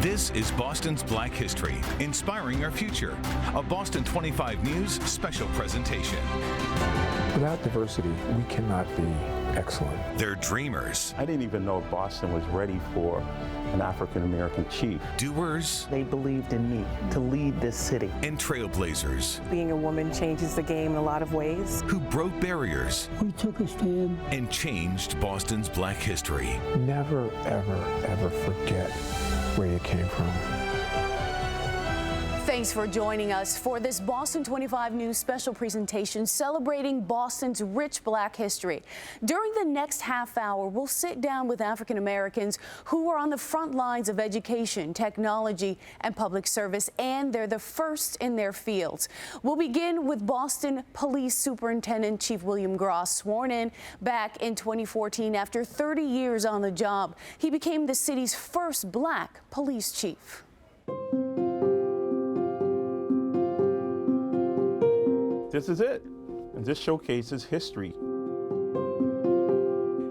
This is Boston's Black History, inspiring our future. A Boston 25 News special presentation. Without diversity, we cannot be excellent. They're dreamers. I didn't even know Boston was ready for an African-American chief. Doers. They believed in me to lead this city. And trailblazers. Being a woman changes the game in a lot of ways. Who broke barriers. We took a stand. And changed Boston's Black history. Never, ever, ever forget where you came from. Thanks for joining us for this Boston 25 News special presentation celebrating Boston's rich Black history. During the next half hour, we'll sit down with African Americans who are on the front lines of education, technology, and public service, and they're the first in their fields. We'll begin with Boston Police Superintendent Chief William Gross, sworn in back in 2014 after 30 years on the job. He became the city's first Black police chief. This is it, and this showcases history.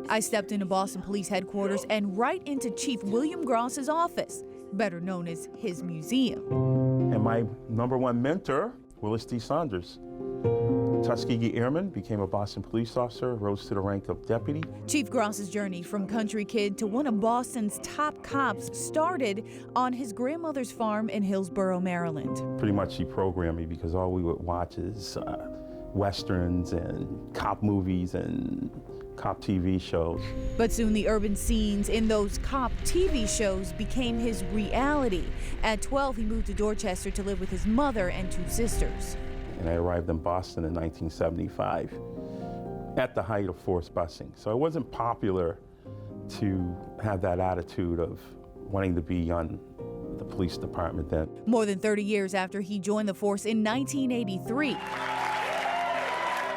I stepped into Boston Police headquarters and right into Chief William Gross's office, better known as his museum. And my #1 mentor, Willis D. Saunders. Tuskegee Airman, became a Boston police officer, rose to the rank of deputy. Chief Gross's journey from country kid to one of Boston's top cops started on his grandmother's farm in Hillsborough, Maryland. Pretty much she programmed me because all we would watch is westerns and cop movies and cop TV shows. But soon the urban scenes in those cop TV shows became his reality. At 12, he moved to Dorchester to live with his mother and 2 sisters. And I arrived in Boston in 1975 at the height of forced busing. So it wasn't popular to have that attitude of wanting to be on the police department then. More than 30 years after he joined the force in 1983,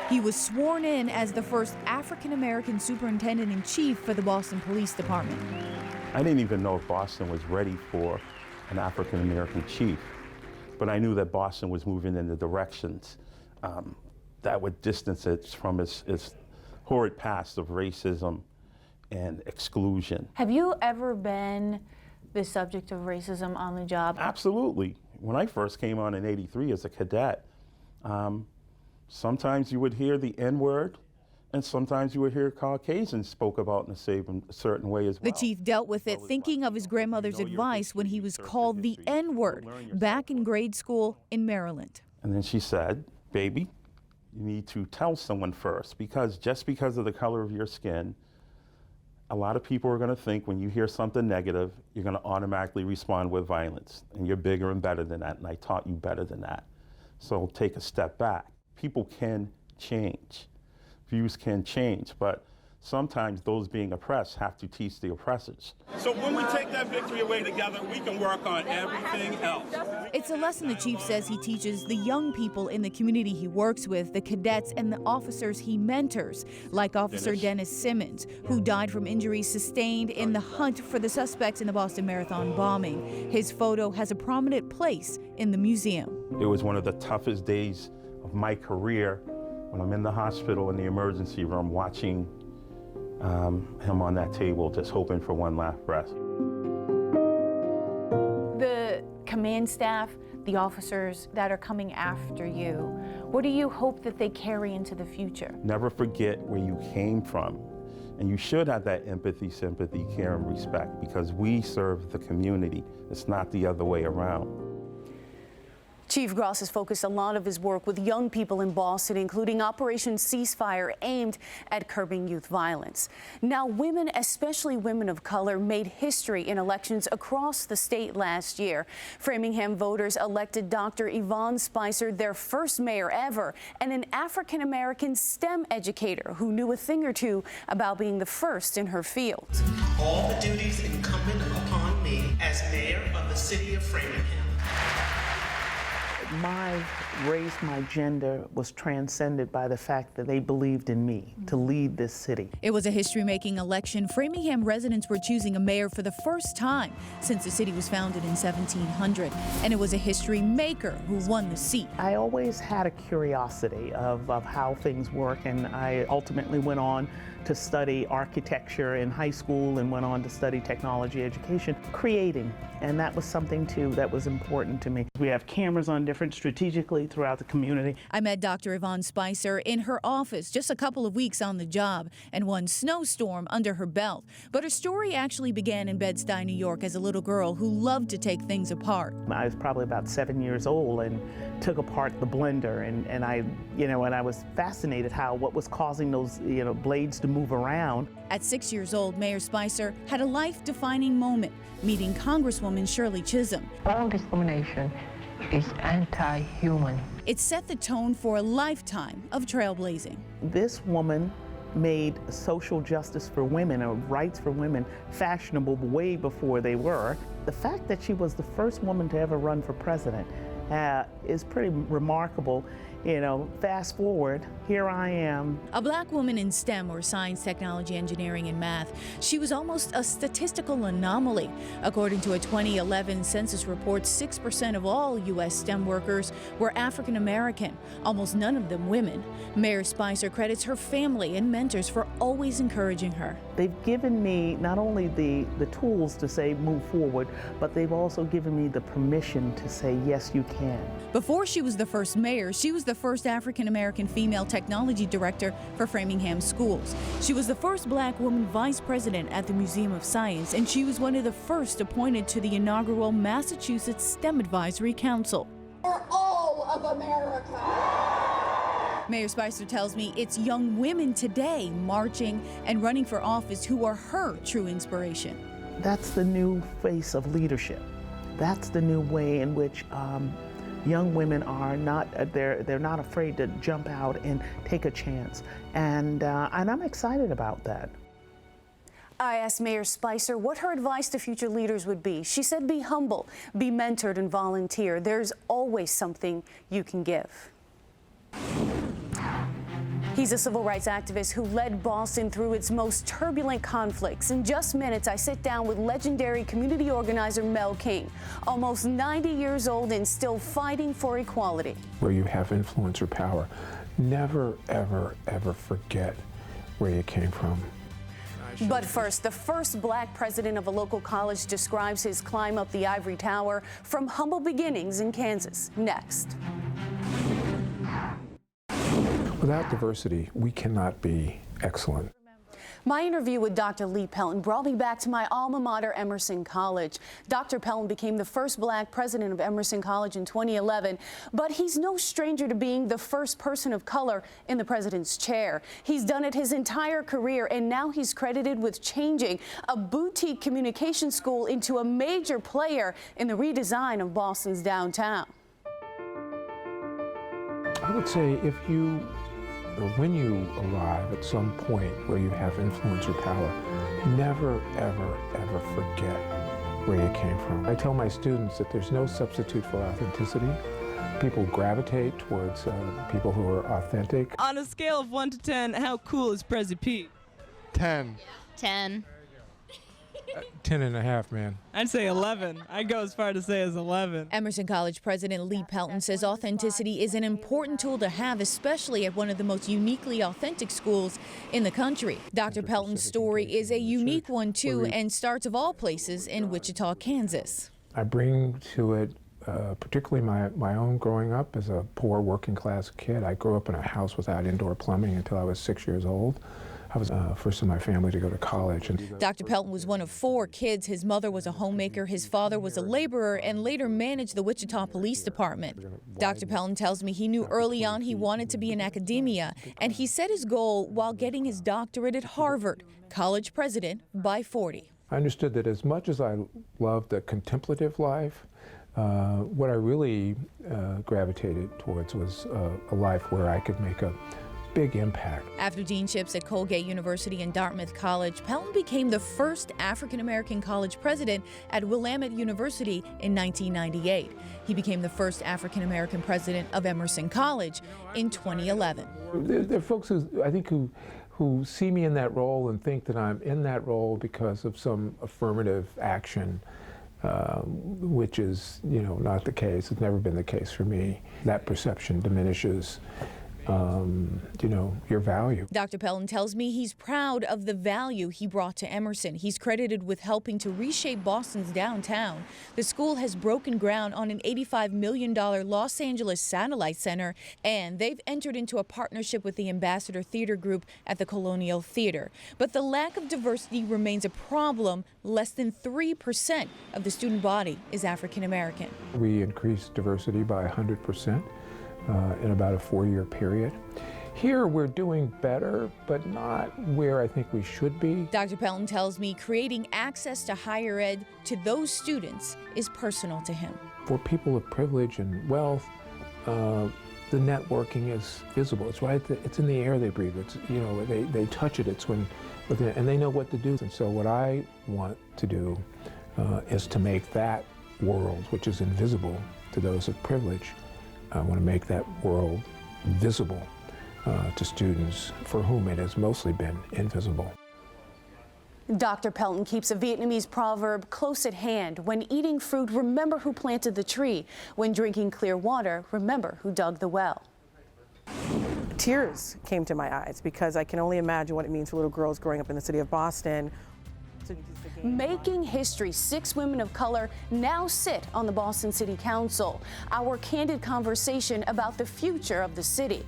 he was sworn in as the first African-American superintendent-in-chief for the Boston Police Department. I didn't even know if Boston was ready for an African-American chief. But I knew that Boston was moving in the directions that would distance it from its horrid past of racism and exclusion. Have you ever been the subject of racism on the job? Absolutely. When I first came on in '83 as a cadet, sometimes you would hear the N-word, and sometimes you would hear Caucasians spoke about in a certain way as well. The chief dealt with it thinking of his grandmother's advice when he was called the N-word back in grade school in Maryland. And then she said, baby, you need to tell someone first, because just because of the color of your skin, a lot of people are going to think when you hear something negative, you're going to automatically respond with violence. And you're bigger and better than that, and I taught you better than that. So take a step back. People can change. Views can change, but sometimes those being oppressed have to teach the oppressors. So when we take that victory away together, we can work on everything else. It's a lesson the chief says he teaches the young people in the community he works with, the cadets and the officers he mentors, like Officer Dennis Simmons, who died from injuries sustained in the hunt for the suspects in the Boston Marathon bombing. His photo has a prominent place in the museum. It was one of the toughest days of my career when I'm in the hospital in the emergency room watching him on that table, just hoping for one last breath. The command staff, the officers that are coming after you, what do you hope that they carry into the future? Never forget where you came from. And you should have that empathy, sympathy, care, and respect, because we serve the community. It's not the other way around. Chief Gross has focused a lot of his work with young people in Boston, including Operation Ceasefire, aimed at curbing youth violence. Now, women, especially women of color, made history in elections across the state last year. Framingham voters elected Dr. Yvonne Spicer, their first mayor ever, and an African-American STEM educator who knew a thing or two about being the first in her field. All the duties incumbent upon me as mayor of the city of Framingham. My race, my gender was transcended by the fact that they believed in me to lead this city. It was a history-making election. Framingham residents were choosing a mayor for the first time since the city was founded in 1700. And it was a history maker who won the seat. I always had a curiosity of how things work, and I ultimately went on to study architecture in high school and went on to study technology education, creating. And that was something too that was important to me. We have cameras on different strategically throughout the community. I met Dr. Yvonne Spicer in her office just a couple of weeks on the job and one snowstorm under her belt. But her story actually began in Bed-Stuy, New York as a little girl who loved to take things apart. I was probably about 7 years old and took apart the blender and I was fascinated what was causing those blades to move around. At 6 years old, Mayor Spicer had a life-defining moment, meeting Congresswoman Shirley Chisholm. All discrimination is anti-human. It set the tone for a lifetime of trailblazing. This woman made social justice for women or rights for women fashionable way before they were. The fact that she was the first woman to ever run for president is pretty remarkable. Fast forward, here I am. A black woman in STEM, or science, technology, engineering, and math. She was almost a statistical anomaly. According to a 2011 census report, 6% of all U.S. STEM workers were African American, almost none of them women. Mayor Spicer credits her family and mentors for always encouraging her. They've given me not only the tools to say move forward, but they've also given me the permission to say yes, you can. Before she was the first mayor, she was the first African American female technology director for Framingham Schools. She was the first black woman vice president at the Museum of Science, and she was one of the first appointed to the inaugural Massachusetts STEM Advisory Council. For all of America. Mayor Spicer tells me it's young women today marching and running for office who are her true inspiration. That's the new face of leadership. That's the new way in which young women are not, they're not afraid to jump out and take a chance. And I'm excited about that. I asked Mayor Spicer what her advice to future leaders would be. She said, be humble, be mentored, and volunteer. There's always something you can give. He's a civil rights activist who led Boston through its most turbulent conflicts. In just minutes, I sit down with legendary community organizer Mel King, almost 90 years old and still fighting for equality. Where you have influence or power, never, ever, ever forget where you came from. But first, the first black president of a local college describes his climb up the ivory tower from humble beginnings in Kansas. Next. Without diversity, we cannot be excellent. My interview with Dr. Lee Pelton brought me back to my alma mater, Emerson College. Dr. Pelton became the first black president of Emerson College in 2011, but he's no stranger to being the first person of color in the president's chair. He's done it his entire career, and now he's credited with changing a boutique communication school into a major player in the redesign of Boston's downtown. I would say when you arrive at some point where you have influence or power, never, ever, ever forget where you came from. I tell my students that there's no substitute for authenticity. People gravitate towards people who are authentic. On a scale of 1 to 10, how cool is Prezi Pete? 10. 10. 10 and a half, man. I'd say 11. I'd go as far to say as 11. Emerson College President Lee Pelton says authenticity is an important tool to have, especially at one of the most uniquely authentic schools in the country. Dr. Pelton's story is a unique one, too, and starts of all places in Wichita, Kansas. I bring to it particularly my own growing up as a poor working class kid. I grew up in a house without indoor plumbing until I was 6 years old. I was first in my family to go to college. Dr. Pelton was one of 4 kids. His mother was a homemaker, his father was a laborer, and later managed the Wichita Police Department. Dr. Pelton tells me he knew early on he wanted to be in academia, and he set his goal while getting his doctorate at Harvard, college president by 40. I understood that as much as I loved the contemplative life, what I really gravitated towards was a life where I could make a big impact. After deanships at Colgate University and Dartmouth College, Pelton became the first African-American college president at Willamette University in 1998. He became the first African-American president of Emerson College in 2011. There are folks who I think who see me in that role and think that I'm in that role because of some affirmative action, which is, not the case. It's never been the case for me. That perception diminishes you know, your value. Dr. Pelton tells me he's proud of the value he brought to Emerson. He's credited with helping to reshape Boston's downtown. The school has broken ground on an $85 million Los Angeles satellite center, and they've entered into a partnership with the Ambassador Theater Group at the Colonial Theater. But the lack of diversity remains a problem. Less than 3% of the student body is African American. We increased diversity by 100%. In about a 4-year period. Here we're doing better, but not where I think we should be. Dr. Pelton tells me creating access to higher ed to those students is personal to him. For people of privilege and wealth, the networking is visible. It's right. It's in the air they breathe. It's, you know, they touch it. It's when, and they know what to do. And so what I want to do is to make that world, which is invisible to those of privilege, I want to make that world visible to students for whom it has mostly been invisible. Dr. Pelton keeps a Vietnamese proverb close at hand. When eating fruit, remember who planted the tree. When drinking clear water, remember who dug the well. Tears came to my eyes because I can only imagine what it means for little girls growing up in the city of Boston. Making history, 6 women of color now sit on the Boston City Council. Our candid conversation about the future of the city.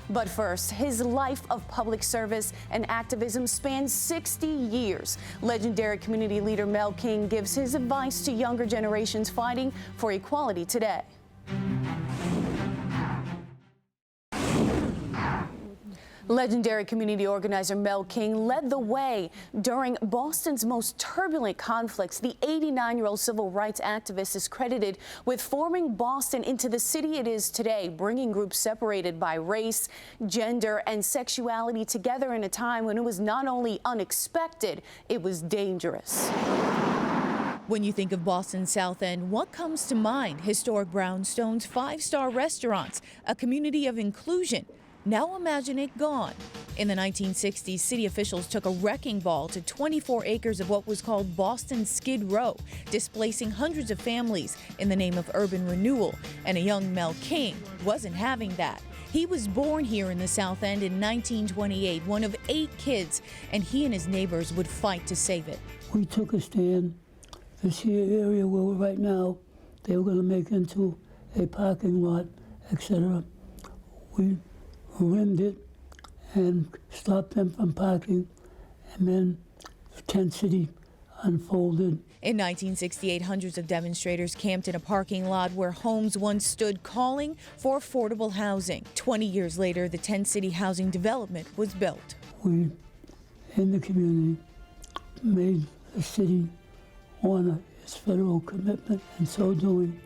But first, his life of public service and activism spans 60 years. Legendary community leader Mel King gives his advice to younger generations fighting for equality today. Legendary community organizer Mel King led the way during Boston's most turbulent conflicts. The 89-year-old civil rights activist is credited with forming Boston into the city it is today, bringing groups separated by race, gender, and sexuality together in a time when it was not only unexpected, it was dangerous. When you think of Boston's South End, what comes to mind? Historic brownstones, 5-star restaurants, a community of inclusion. Now imagine it gone. In the 1960s, city officials took a wrecking ball to 24 acres of what was called Boston Skid Row, displacing hundreds of families in the name of urban renewal. And a young Mel King wasn't having that. He was born here in the South End in 1928, one of 8 kids, and he and his neighbors would fight to save it. We took a stand. This here area where we're right now, they were going to make into a parking lot, etc. We rimmed it and stopped them from parking, and then Tent City unfolded. In 1968, hundreds of demonstrators camped in a parking lot where homes once stood, calling for affordable housing. 20 years later, the Tent City housing development was built. We, in the community, made the city honor its federal commitment, and so doing,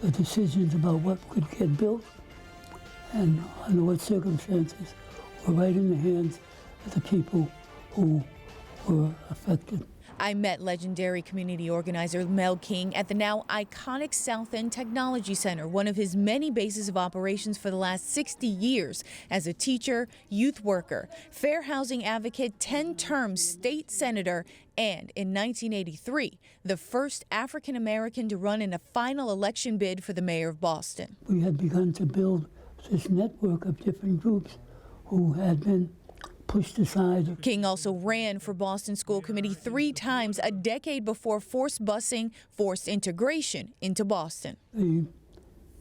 the decisions about what could get built and under what circumstances were right in the hands of the people who were affected. I met legendary community organizer Mel King at the now iconic South End Technology Center, one of his many bases of operations for the last 60 years as a teacher, youth worker, fair housing advocate, 10-term state senator, and in 1983, the first African American to run in a final election bid for the mayor of Boston. We had begun to build this network of different groups who had been pushed aside. King also ran for Boston School Committee 3 times, a decade before forced busing forced integration into Boston. The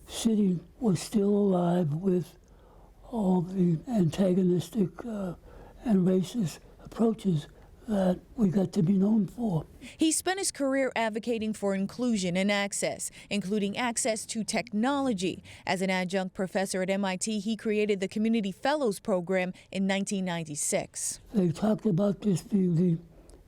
city was still alive with all the antagonistic and racist approaches that we got to be known for. He spent his career advocating for inclusion and access, including access to technology. As an adjunct professor at MIT, he created the Community Fellows Program in 1996. They talked about this being the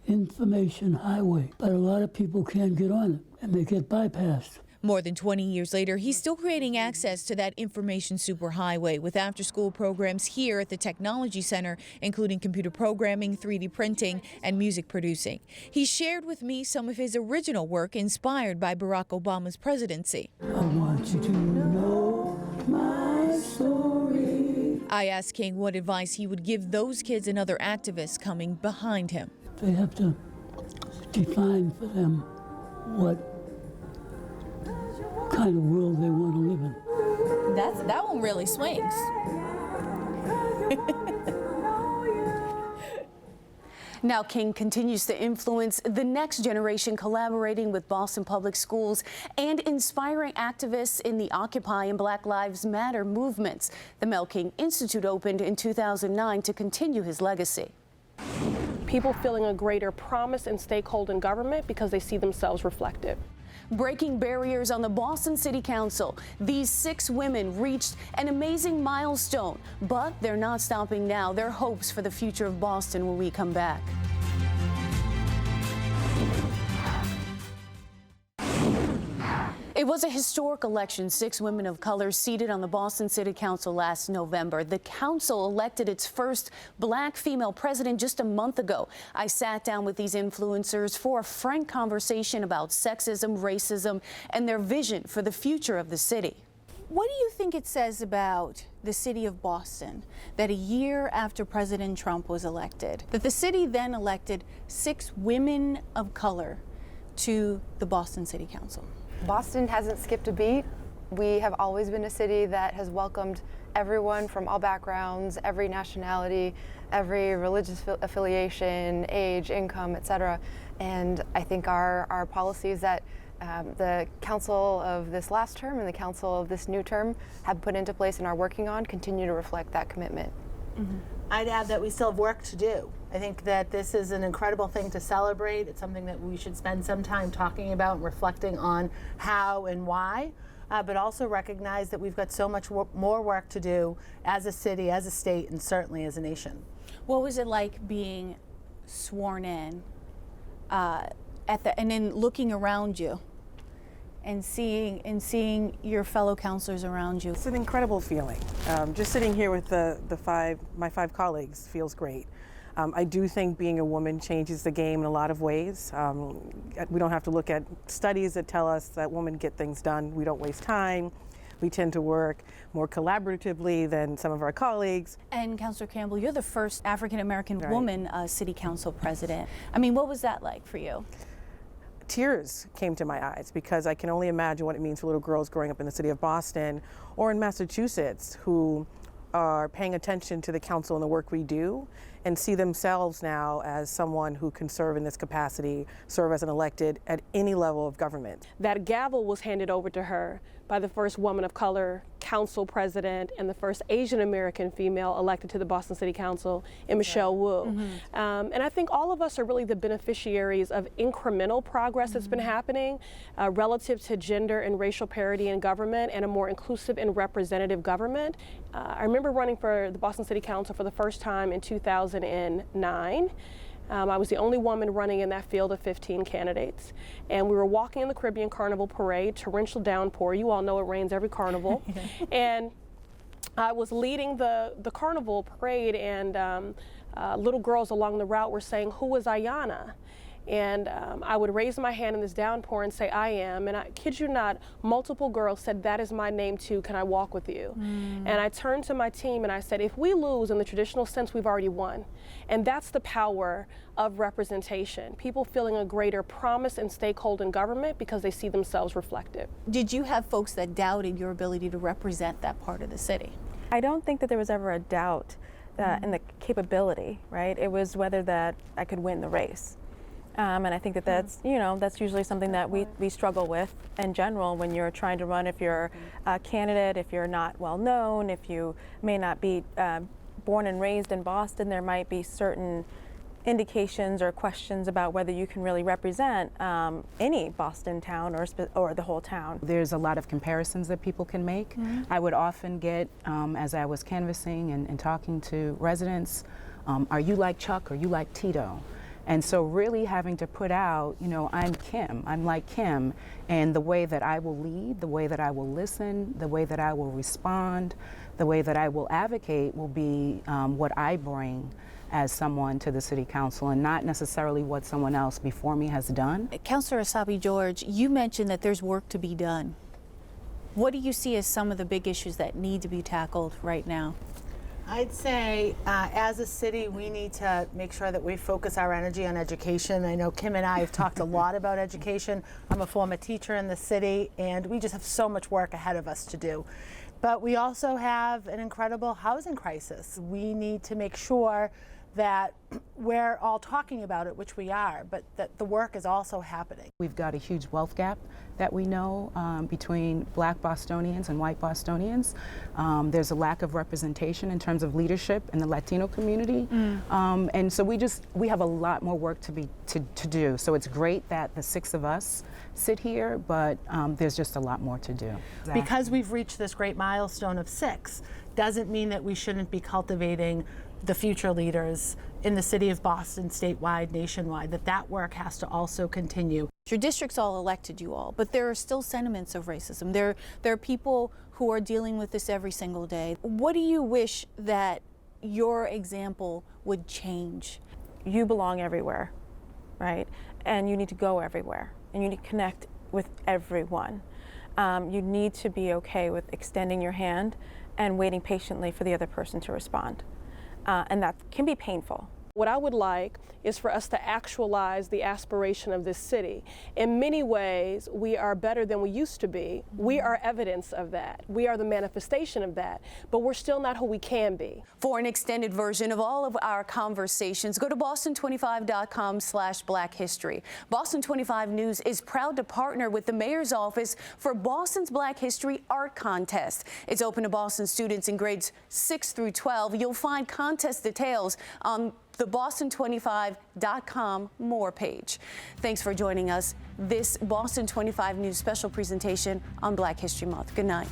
information highway, but a lot of people can't get on it, and they get bypassed. More than 20 years later, he's still creating access to that information superhighway with after-school programs here at the Technology Center, including computer programming, 3D printing, and music producing. He shared with me some of his original work inspired by Barack Obama's presidency. I want you to know my story. I asked King what advice he would give those kids and other activists coming behind him. They have to define for them what kind of world they want to live in. That one really swings. Now King continues to influence the next generation, collaborating with Boston Public Schools and inspiring activists in the Occupy and Black Lives Matter movements. The Mel King Institute opened in 2009 to continue his legacy. People feeling a greater promise and stakeholder in government because they see themselves reflected. Breaking barriers on the Boston City Council, these 6 women reached an amazing milestone, but they're not stopping now. Their hopes for the future of Boston when we come back. It was a historic election. 6 women of color seated on the Boston City Council last November. The council elected its first black female president just a month ago. I sat down with these influencers for a frank conversation about sexism, racism, and their vision for the future of the city. What do you think it says about the city of Boston that a year after President Trump was elected, that the city then elected 6 women of color to the Boston City Council? Boston hasn't skipped a beat. We have always been a city that has welcomed everyone from all backgrounds, every nationality, every religious affiliation, age, income, etc. And I think our policies that the council of this last term and the council of this new term have put into place and are working on continue to reflect that commitment. Mm-hmm. I'd add that we still have work to do. I think that this is an incredible thing to celebrate. It's something that we should spend some time talking about and reflecting on how and why, but also recognize that we've got so much more work to do as a city, as a state, and certainly as a nation. What was it like being sworn in and then looking around you and seeing your fellow counselors around you? It's an incredible feeling. Just sitting here with my 5 colleagues feels great. I do think being a woman changes the game in a lot of ways. We don't have to look at studies that tell us that women get things done. We don't waste time. We tend to work more collaboratively than some of our colleagues. And Councilor Campbell, you're the first African-American woman city council president. I mean, what was that like for you? Tears came to my eyes because I can only imagine what it means for little girls growing up in the city of Boston or in Massachusetts who are paying attention to the council and the work we do and see themselves now as someone who can serve in this capacity, serve as an elected at any level of government. That gavel was handed over to her by the first woman of color council president and the first Asian American female elected to the Boston City Council in Michelle Wu. Mm-hmm. And I think all of us are really the beneficiaries of incremental progress that's been happening relative to gender and racial parity in government and a more inclusive and representative government. I remember running for the Boston City Council for the first time in 2009. I was the only woman running in that field of 15 candidates. And we were walking in the Caribbean Carnival Parade, torrential downpour. You all know it rains every carnival. And I was leading the carnival parade, and little girls along the route were saying, "Who is Ayanna?" And I would raise my hand in this downpour and say, "I am." And I kid you not, multiple girls said, "That is my name too, can I walk with you?" And I turned to my team and I said, if we lose in the traditional sense, we've already won. And that's the power of representation. People feeling a greater promise and stakeholder in government because they see themselves reflected. Did you have folks that doubted your ability to represent that part of the city? I don't think that there was ever a doubt in the capability, right? It was whether that I could win the race. And I think that that's, that's usually something that we struggle with in general when you're trying to run. If you're a candidate, if you're not well known, if you may not be born and raised in Boston, there might be certain indications or questions about whether you can really represent any Boston town or the whole town. There's a lot of comparisons that people can make. I would often get, as I was canvassing and talking to residents, are you like Chuck or you like Tito? And so really having to put out, I'm Kim, I'm like Kim, and the way that I will lead, the way that I will listen, the way that I will respond, the way that I will advocate will be what I bring as someone to the City Council and not necessarily what someone else before me has done. Councilor Asabi George, you mentioned that there's work to be done. What do you see as some of the big issues that need to be tackled right now? I'd say as a city, we need to make sure that we focus our energy on education. I know Kim and I have talked a lot about education. I'm a former teacher in the city, and we just have so much work ahead of us to do. But we also have an incredible housing crisis. We need to make sure that we're all talking about it, which we are, but that the work is also happening. We've got a huge wealth gap that we know between Black Bostonians and white Bostonians. There's a lack of representation in terms of leadership in the Latino community. And so we have a lot more work to do. So it's great that the 6 of us sit here, but there's just a lot more to do. Exactly. Because we've reached this great milestone of 6 doesn't mean that we shouldn't be cultivating the future leaders in the city of Boston, statewide, nationwide, that work has to also continue. Your districts all elected you all, but there are still sentiments of racism. There are people who are dealing with this every single day. What do you wish that your example would change? You belong everywhere, right? And you need to go everywhere, and you need to connect with everyone. You need to be okay with extending your hand and waiting patiently for the other person to respond. And that can be painful. What I would like is for us to actualize the aspiration of this city. In many ways, we are better than we used to be. We are evidence of that. We are the manifestation of that, but we're still not who we can be. For an extended version of all of our conversations, go to boston25.com/Black History. Boston 25 News is proud to partner with the Mayor's Office for Boston's Black History Art Contest. It's open to Boston students in grades 6 through 12. You'll find contest details on the boston25.com more page. Thanks for joining us this Boston 25 News special presentation on Black History Month. Good night.